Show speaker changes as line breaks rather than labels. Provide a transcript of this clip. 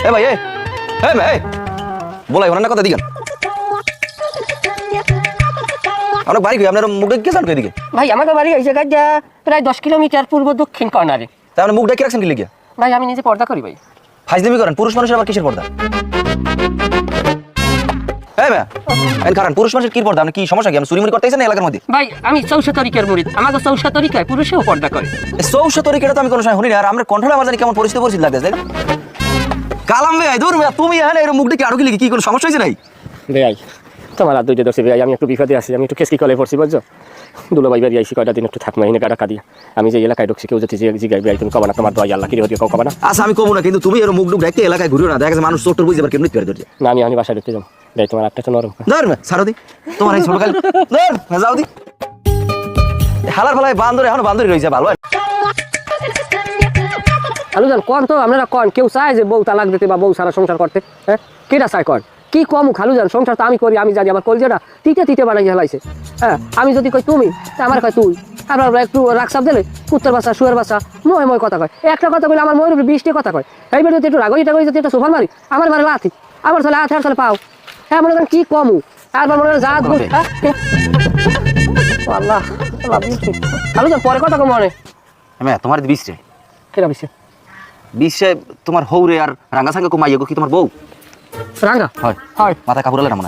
এ ভাই এ ভাই বলাই ওনার কথা দিকেন অনেক বাড়ি কই আপনার মুখ দেখে যান এদিকে
ভাই আমার বাড়ি এই জায়গায় প্রায় 10 কিলোমিটার পূর্ব দক্ষিণ কর্নারে।
তা আপনি মুখ দেখে রাখছেন কি লিখে?
ভাই আমি নিজে পর্দা করি ভাই।
ফাজলামি করেন, পুরুষ মানুষের আবার কিসের পর্দা? এই ভাই এই কারণ পুরুষ মানুষের কি পর্দা? আপনি কি সমস্যা কি? আপনি চুরি মুড়ি করতেছেন না এলাকার মধ্যে?
ভাই আমি 64 তরিকার মুরিদ, আমাকে 64 তরিকায় পুরুষেও পর্দা করে।
64 তরিকাটা তো আমি কোনো সময় শুনি না। আর আমরা কন্ট্রোল আমার জানি কেমন পরিস্থিতি লাগতেছে। কালাম ভাই দূর ভাই তুমি এখানে এর মুখ দেখে আরো কি লিখি? কি কোনো সমস্যা হয়েছে নাই?
ভাই তোমার আর দুইটা দোষে ভাই, আমি একটু বিপদে আছি, আমি একটু কেসকি কলে পড়ছি বুঝছো। দুলাভাই বাড়ি আইসি কয়টা দিন একটু থাকবো এনে টাকা দিয়া। আমি যে এলাকায় ঢুকছি কেউ যদি জিগাই ভাই তুমি কবা না, তোমার দোয়া আল্লাহ কি রে কও কবা না।
আচ্ছা আমি কমু না, কিন্তু তুমি এর মুখ দেখে এলাকায় ঘুরিও না। দেখা যাচ্ছে মানুষ চোটর বুঝে আবার কেমনি পেরে ধরছে।
না আমি বাসায় ঢুকতে যাবো ভাই, তোমার আটটা তো নরম।
ধর ভাই সারো দি তোমার এই ছোট কাল ধর যাও দি হালার ফালায় বান্দরে এখন বান্দরই রইছে ভালো।
আলু জান কোন তো আপনারা কোন কেউ চায় যে বউ তালাক দিতে বা বউ সারা সংসার করতে? হ্যাঁ কেটা চায় কোন? কি কম খালু জান, সংসার তো আমি করি, আমি জানি। আমার কলজেটা তিতে বানাই হেলাইছে। হ্যাঁ আমি যদি কই তুমি, আমার কয় তুই। আপনার একটু রাগসাপ দিলে কুত্তার বাচ্চা শুয়ার বাচ্চা ময় কথা কয়। একটা কথা কইলে আমার ময়ের 20টি কথা কয়। এইবার যদি একটু রাগইটা কই যদি একটা সোফার মারি আমার বারে লাথি, আমার তাহলে হাত হাত পাও। হ্যাঁ মনে করেন কি কমু তারপর মনে করেন জাত গুণ। আল্লাহ আলু জান পরে কথা কম মনে
হ্যাঁ তোমার বিষে
কেরা বিষে
বিষে তোমার হৌরে আর রাঙ্গা সাঙ্গা কমাইয়া কি তোমার বউ?
রাঙ্গা
হয়
হয়
মাথা কাপড় না মনে